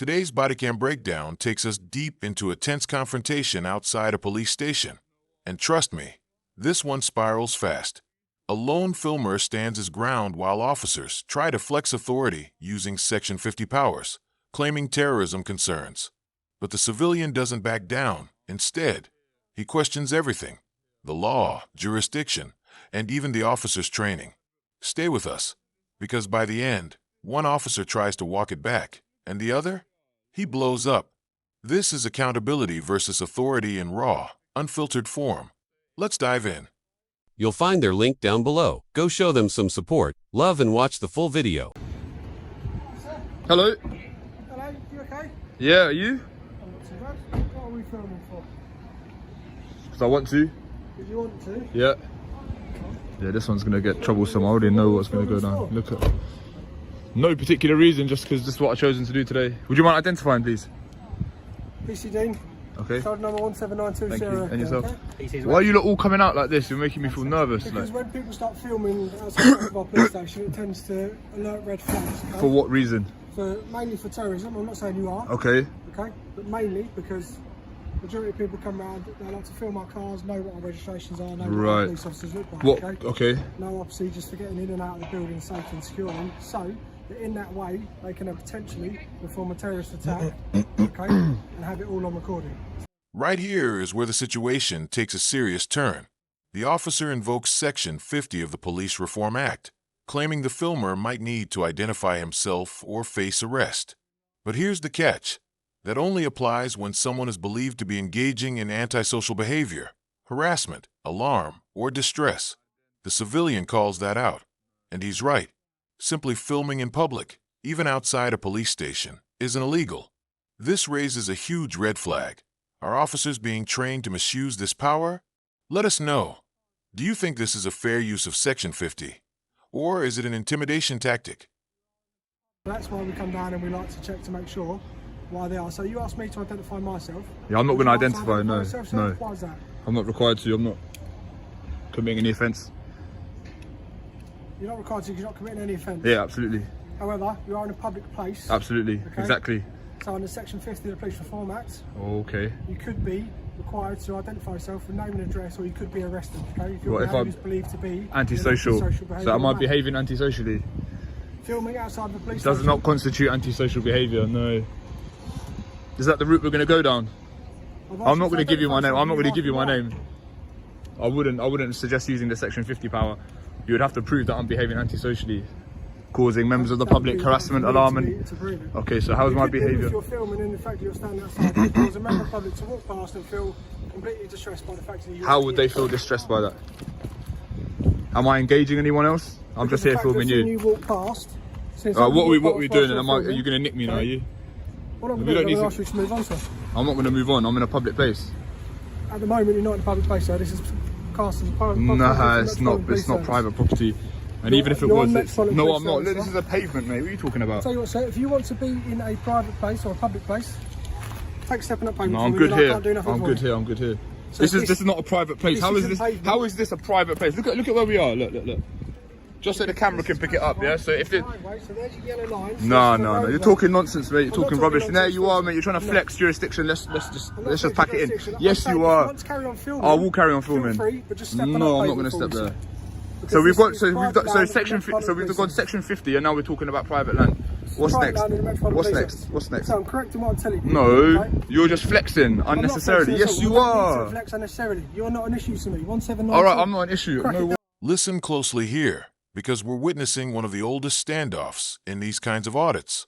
Today's bodycam breakdown takes us deep into a tense confrontation outside a police station. And trust me, this one spirals fast. A lone filmer stands his ground while officers try to flex authority using Section 50 powers, claiming terrorism concerns. But the civilian doesn't back down. Instead, he questions everything: the law, jurisdiction, and even the officer's training. Stay with us, because by the end, one officer tries to walk it back, and the other? He blows up. This is accountability versus authority in raw, unfiltered form. Let's dive in. You'll find their link down below. Go show them some support, love, and watch the full video. Hello. Hello, you okay? Yeah, are you? I'm not too bad. What are we filming for? Because I want to. Did you want to? Yeah. Yeah, this one's gonna get troublesome. I already know what's gonna go down. Look at. No particular reason, just because this is what I've chosen to do today. Would you mind identifying, please? PC Dean. Okay. Code number 17920. Thank you. And yourself? Okay? Why are you lot all coming out like this? You're making me feel nervous. Because Like. when people start filming outside of our police station, it tends to alert red flags. Okay? For what reason? Mainly for terrorism. I'm not saying you are. Okay. Okay. But mainly because majority of people come around, they like to film our cars, know what our registrations are, know what our police officers look like. What? Okay. Okay. No procedures for getting in and out of the building safe and securely. So that in that way, they can potentially perform a terrorist attack, okay, and have it all on recording. Right here is where the situation takes a serious turn. The officer invokes Section 50 of the Police Reform Act, claiming the filmer might need to identify himself or face arrest. But here's the catch. That only applies when someone is believed to be engaging in antisocial behavior, harassment, alarm, or distress. The civilian calls that out. And he's right. Simply filming in public, even outside a police station, isn't illegal. This raises a huge red flag. Are officers being trained to misuse this power? Let us know. Do you think this is a fair use of Section 50? Or is it an intimidation tactic? That's why we come down and we like to check to make sure why they are. So you asked me to identify myself. Yeah, I'm not going to identify. No, yourself, no. Why is that? I'm not required to. I'm not committing any offence. You're not required to because you're not committing any offence. Yeah, absolutely. However, you are in a public place. Absolutely. Okay? Exactly. So under Section 50 of the Police Reform Act, Okay. you could be required to identify yourself with name and address, or you could be arrested. Okay, if your What if behaviour I'm is believed to be antisocial? behaviour So am I man. behaving antisocially? Filming outside the police Does station. not constitute antisocial behaviour. No. Is that the route we're going to go down? I'm not going to give you my name. I'm not going to give you my name. I wouldn't suggest using the Section 50 power. You would have to prove that I'm behaving antisocially, causing members of the public harassment, alarm, and. Okay, so how's my behaviour? If you're filming and the fact that you're standing outside, it cause a member of the public to walk past and feel completely distressed by the fact that you. How would they feel distressed by that? Am I engaging anyone else? I'm just here filming you. You walk past. What are we doing? Are you going to nick me now? Are you? Well, I'm We don't going to need ask you to move on, sir. I'm not going to move on. I'm in a public place. At the moment, you're not in a public place, sir. This is cast as a private property. Nah, it's not. It's not private property. And even if it was, no, I'm not. Look, this is a pavement, mate. What are you talking about? Tell you what, sir. If you want to be in a private place or a public place, take a step in that pavement. No, I'm good here. I'm good here. I'm good here. This is not a private place. How is this? How is this a private place? Look at where we are. Look. Just so the camera can pick it up, yeah. So if it. So there's your yellow lines. No. You're talking nonsense, mate. You're talking rubbish. And there you are, mate. You're trying to flex jurisdiction. Let's just pack it in. Yes, you are. I will carry on filming. No, I'm not going to step there. So we've got Section 50. So we've got Section 50, and now we're talking about private land. What's next? What's next? So I'm correct in what I'm telling you. No, you're just flexing unnecessarily. Yes, you are. Flex unnecessarily. You're not an issue to me. 179. All right, I'm not an issue. No. Listen closely here, because we're witnessing one of the oldest standoffs in these kinds of audits.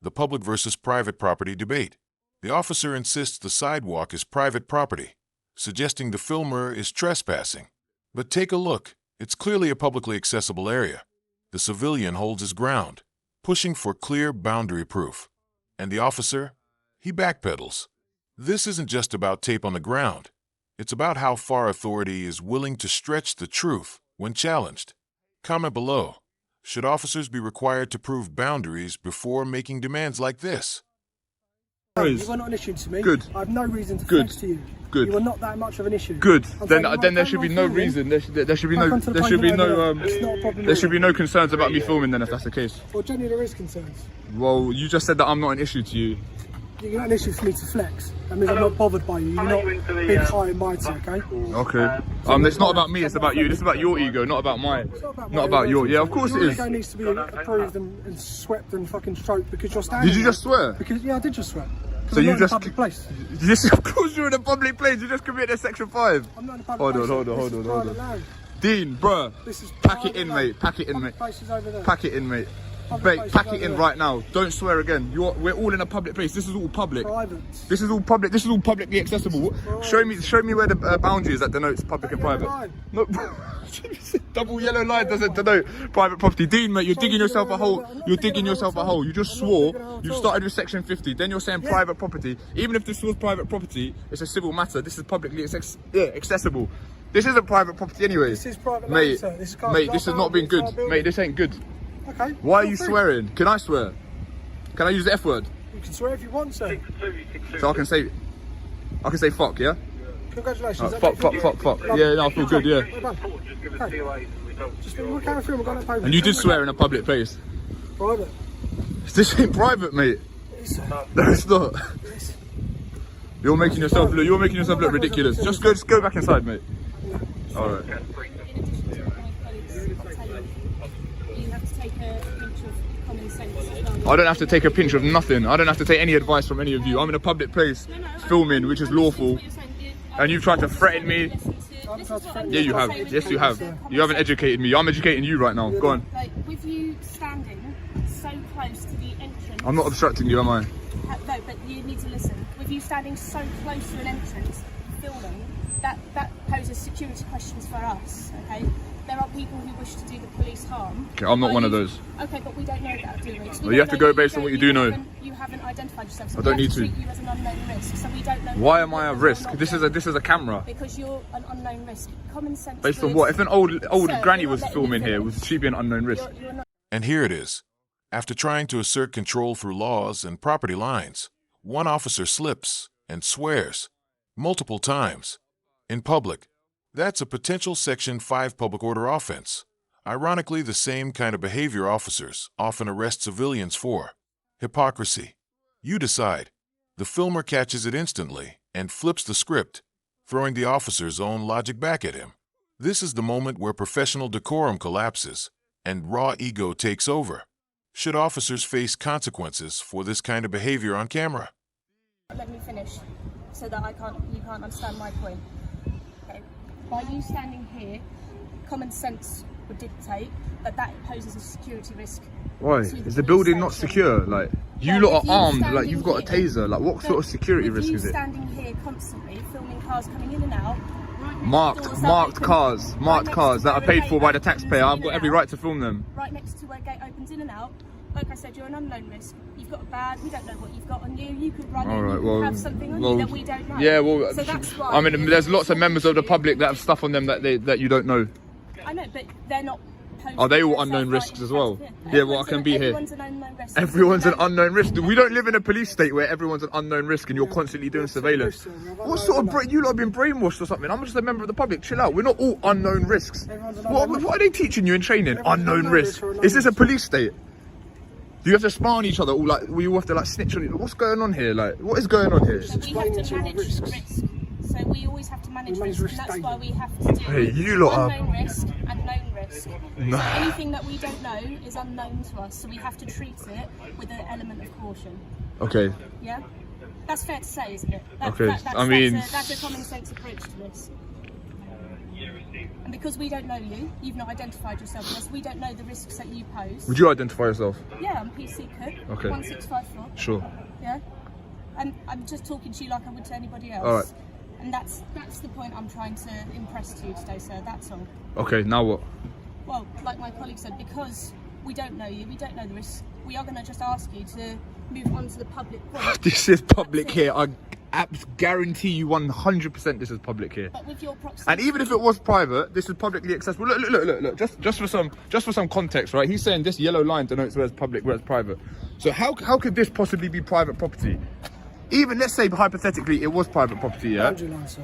The public versus private property debate. The officer insists the sidewalk is private property, suggesting the filmer is trespassing. But take a look. It's clearly a publicly accessible area. The civilian holds his ground, pushing for clear boundary proof. And the officer? He backpedals. This isn't just about tape on the ground. It's about how far authority is willing to stretch the truth when challenged. Comment below. Should officers be required to prove boundaries before making demands like this? You are not an issue to me. Good. I have no reason to flex to you. Good. You are not that much of an issue. Good. Then there should be no reason. There should be no concerns about me filming. Then if that's the case. Well, generally there is concerns. Well, you just said that I'm not an issue to you. You're not an issue for me to flex. That means I'm not bothered by you. You're not big, high and mighty, okay? Okay. It's not about me, it's about you. This is about your ego, not about mine. Not about your... Yeah, of course it Your is. ego needs to be approved and swept and fucking stroked because you're standing Did you there. just swear? Because, yeah, I did just swear. So I'm you not just... in a public place. Yes, of course you're in a public place. You just committed section 5. I'm not in a public place. Hold on. Dean, bruh. This is Pack it in, mate. Pack it in, mate. Public place is over there. Pack it in, mate. Public Mate, place pack is it over in there. right now. Don't swear again. We're all in a public place. This is all public. Private. This is all public. This is all publicly accessible. Show me where the boundary is that denotes public and private. No, double yellow line doesn't denote private property. Dean, mate, you're digging yourself a hole. You're digging yourself a hole. You just swore. You started with section 50. Then you're saying private property. Even if this was private property, it's a civil matter. This is publicly accessible. This isn't private property anyway. This is private land, mate. sir. This This has not been good. Mate, this ain't good. Okay. Why are you swearing? Can I swear? Can I use the F word? You can swear if you want, sir. So I can say fuck, yeah? Congratulations. Fuck. Yeah, no, I feel good, yeah. Well done. Okay. Just we'll carry through. We're going to pay. And you did swear in a public place. Private. This ain't private, mate. No, it's not. You're making yourself look ridiculous. Just go back inside, mate. All right. In addition to what my colleagues are telling you, you have to take a pinch of common sense as well. I don't have to take a pinch of nothing. I don't have to take any advice from any of you. I'm in a public place filming, which is lawful. And you've tried to threaten me. Yeah, you have. Yes, you have. You haven't educated me. I'm educating you right now. Go on. Like, with you standing so close to the entrance... I'm not obstructing you, am I? No, but you need to listen. With you standing so close to an entrance, filming, that poses security questions for us, okay? There are people who wish to do the police harm. Okay, I'm not one of those. Okay, but we don't know that, do we? Well, you have to go based on what you do know. You haven't identified yourself, so I don't need to. treat you as an unknown risk, so we don't know. Why am I a risk? This is a camera. Because you're an unknown risk. Common sense. Based on would- what? If an old Sir, granny you're was not letting filming me here, finish. would she be an unknown risk? You're not. And here it is. After trying to assert control through laws and property lines, one officer slips and swears multiple times in public. That's a potential Section 5 public order offense. Ironically, the same kind of behavior officers often arrest civilians for. Hypocrisy. You decide. The filmer catches it instantly and flips the script, throwing the officer's own logic back at him. This is the moment where professional decorum collapses and raw ego takes over. Should officers face consequences for this kind of behavior on camera? Let me finish, so that you can't understand my point. Okay. By you standing here, common sense would dictate that poses a security risk. Why? to Is the police building not section. secure? Like, you Well, lot if are you armed, like standing you've got a here- taser. Like, what sort of security With risk you is it? standing here constantly, filming cars coming in and out. Right next Marked doors cars, that marked next cars to that are where a paid gate for by the opens taxpayer. in I've and got every out. right to film them. Right next to where a gate opens in and out. Like I said, you're an unknown risk. You've got a bag. We don't know what you've got on you. You could run All in. right, You well, could have something on well, you that we don't know. Yeah, well, so that's why. I mean, there's lots of members of the public that have stuff on them that you don't know. I know, but they're not. Are they all posing unknown themselves risks right as well? in front of Yeah, you. well, I can be here. Everyone's an unknown risk. Everyone's an unknown risk. We don't live in a police state where everyone's an unknown risk and you're constantly doing surveillance. What sort of you lot have been brainwashed or something? I'm just a member of the public. Chill out. We're not all unknown risks. What are they teaching you in training? Unknown risk. Is this a police state? Do you have to spy on each other? All like we all have to like snitch on each other? What's going on here? Like, what is going on here? So we have to manage risk. So we always have to manage risk, and that's why we have to do Hey, you lot are- unknown risk and known risk. No. So anything that we don't know is unknown to us, so we have to treat it with an element of caution. Okay. Yeah? That's fair to say, isn't it? Okay, I mean- that's a common sense approach to this. And because we don't know you, you've not identified yourself with us, we don't know the risks that you pose. Would you identify yourself? Yeah, I'm PC Cook, Okay. 1654. Sure. Yeah? And I'm just talking to you like I would to anybody else. All right. And that's the point I'm trying to impress to you today, sir. That's all. Okay. Now what? Well, like my colleague said, because we don't know you, we don't know the risks, we are going to just ask you to move on to the public point. This is public here. I guarantee you 100% this is public here. But with your proximity... And even if it was private, this is publicly accessible. Look. Just for some context, right? He's saying this yellow line denotes where it's public, where it's private. So how could this possibly be private property? Even let's say hypothetically it was private property, yeah?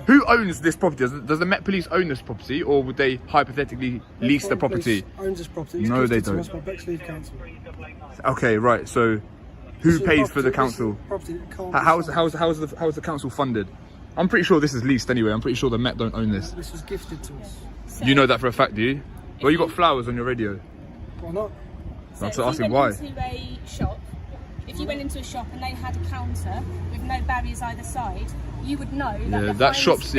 Who owns this property? Does the Met Police own this property, or would they hypothetically lease the property? Owns this property. No, they don't. By Bexley Council. Okay, right. So Who So pays for the property- this is council? property that can't be How's the council funded? I'm pretty sure this is leased anyway. I'm pretty sure the Met don't own this. This was gifted to us. So, You know that for a fact, do you? Well, you got flowers on your radio. Why not? so I'm if asking you why. went into a shop, if you went into a shop and they had a counter with no barriers either side, you would know that Yeah, behind, that shop's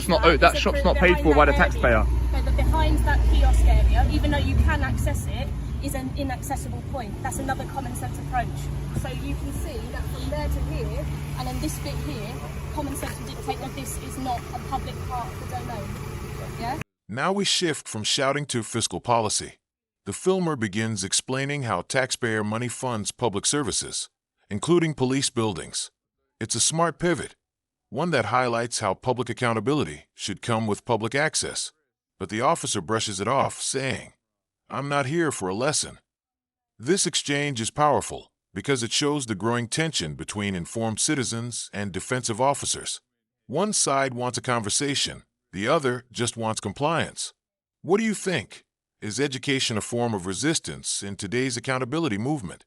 not that paid for by the behind that taxpayer. area, no, but behind that kiosk area, even though you can access it, is an inaccessible point. That's another common sense approach. So you can see that from there to here, and then this bit here, common sense would dictate that this is not a public part of the domain. Yeah? Now we shift from shouting to fiscal policy. The filmer begins explaining how taxpayer money funds public services, including police buildings. It's a smart pivot, one that highlights how public accountability should come with public access. But the officer brushes it off, saying, "I'm not here for a lesson." This exchange is powerful because it shows the growing tension between informed citizens and defensive officers. One side wants a conversation, the other just wants compliance. What do you think? Is education a form of resistance in today's accountability movement?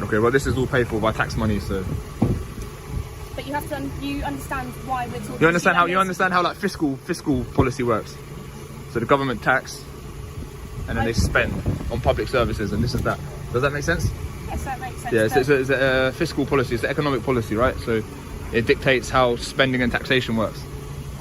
Okay, well, this is all paid for by tax money, so But you have to you understand why we're talking. you understand how like fiscal policy works. So the government tax, and then they spend on public services, and this is that. Does that make sense? Yes, that makes sense. Yeah, but- so it's a fiscal policy, it's the economic policy, right? So it dictates how spending and taxation works.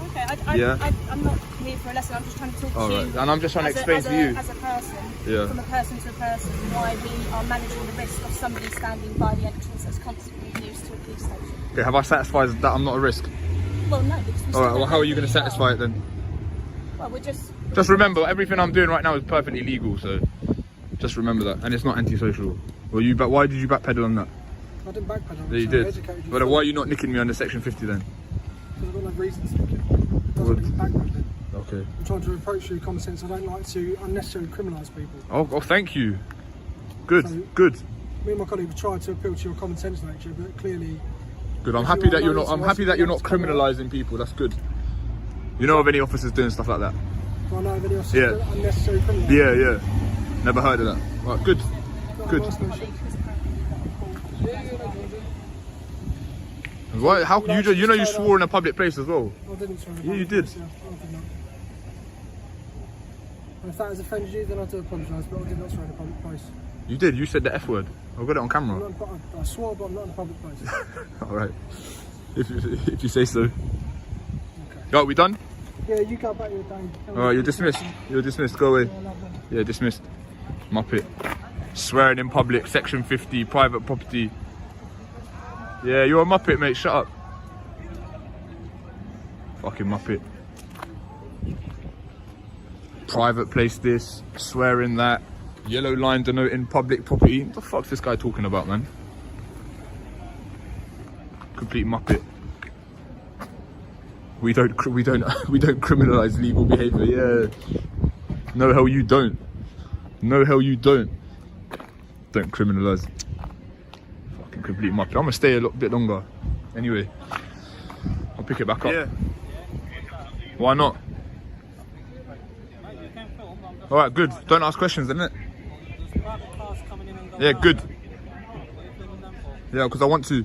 Okay, I'm not here for a lesson. I'm just trying to talk All to right, you. and I'm just trying to explain to you. As a person, Yeah. from a person to a person, why we are managing the risk of somebody standing by the entrance that's constantly used to a police station. Okay, have I satisfied that I'm not a risk? Well, no, because we All right, still well, how are don't you going to know who satisfy it then? Well, we're just. Just remember, everything I'm doing right now is perfectly legal, so just remember that. And it's not antisocial. But why did you backpedal on that? I didn't backpedal. Yeah, you so I did. educated you. But why are you not nicking me under section 50 then? Because I've got no reason to. It doesn't mean backpedaling. Okay. I'm trying to approach you with common sense. I don't like to unnecessarily criminalise people. Oh, thank you. Good, So- good, Me and my colleague have tried to appeal to your common sense nature, but clearly good. I'm If happy you that are you're not. noticing I'm what's happy that you're not coming out. criminalising people. That's good. You know of any officers doing stuff like that? I know of any else Yeah. unnecessary criminal. Yeah, yeah. Never heard of that. Right, good, good. Why? How you swore in a public place as well? I didn't swear. Yeah, you did. Yeah, I did not. And if that has offended you, then I do apologise, but I did not swear in a public place. You did. You said the F word. I've got it on I'm camera. not in, I swore, but I'm not in a public place. All right. If you say so. Okay. Right, we done? Yeah, you go back your day. All right, you're dismissed. You're dismissed. Go away. Yeah, dismissed. Muppet. Swearing in public, section 50, private property. Yeah, you're a Muppet, mate. Shut up. Fucking Muppet. Private place this, swearing that. Yellow line denoting public property. What the fuck's this guy talking about, man? Complete Muppet. We don't criminalise legal behaviour. Yeah. No hell you don't. No hell you don't. Don't criminalise. Fucking complete Muppet. I'm gonna stay a little bit longer. Anyway, I'll pick it back up. Yeah. Why not? All right, good. Don't ask questions, isn't it? Yeah, good. Yeah, because I want to.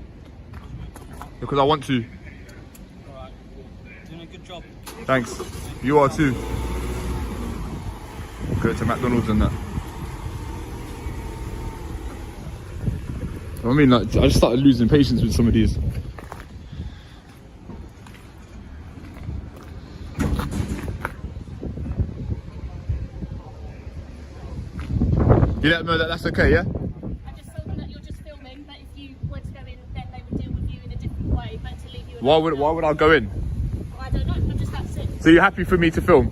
Because I want to. Doing a good job. Thanks. You are too. Go to McDonald's and that. I mean, like, I just started losing patience with some of these. You let them know that that's okay, yeah? I just told them that you're just filming, but if you were to go in, then they would deal with you in a different way, but to leave you alone. Why would I go in? I don't know, I'm just that's it. So you're happy for me to film?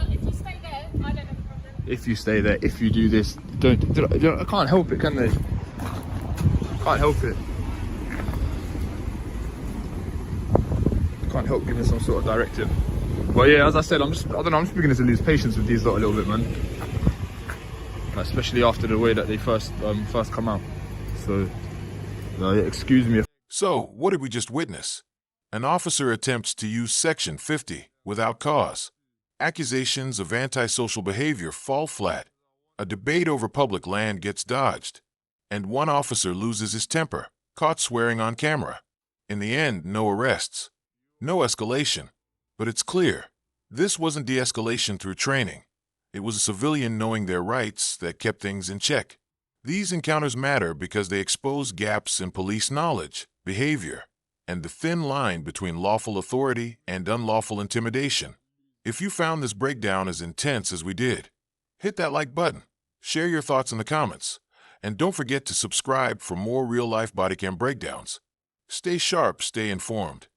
If you stay there, I don't have a problem. If you stay there, if you do this, don't I can't help it, can they? Can't help it. Can't help giving some sort of directive. But yeah, as I said, I'm just beginning to lose patience with these lot a little bit, man. Like, especially after the way that they first come out. So, yeah, excuse me. So, what did we just witness? An officer attempts to use Section 50 without cause. Accusations of antisocial behavior fall flat. A debate over public land gets dodged. and one officer loses his temper, caught swearing on camera. In the end, no arrests, no escalation. But it's clear, this wasn't de-escalation through training. It was a civilian knowing their rights that kept things in check. These encounters matter because they expose gaps in police knowledge, behavior, and the thin line between lawful authority and unlawful intimidation. If you found this breakdown as intense as we did, hit that like button, share your thoughts in the comments, and don't forget to subscribe for more real-life bodycam breakdowns. Stay sharp, stay informed.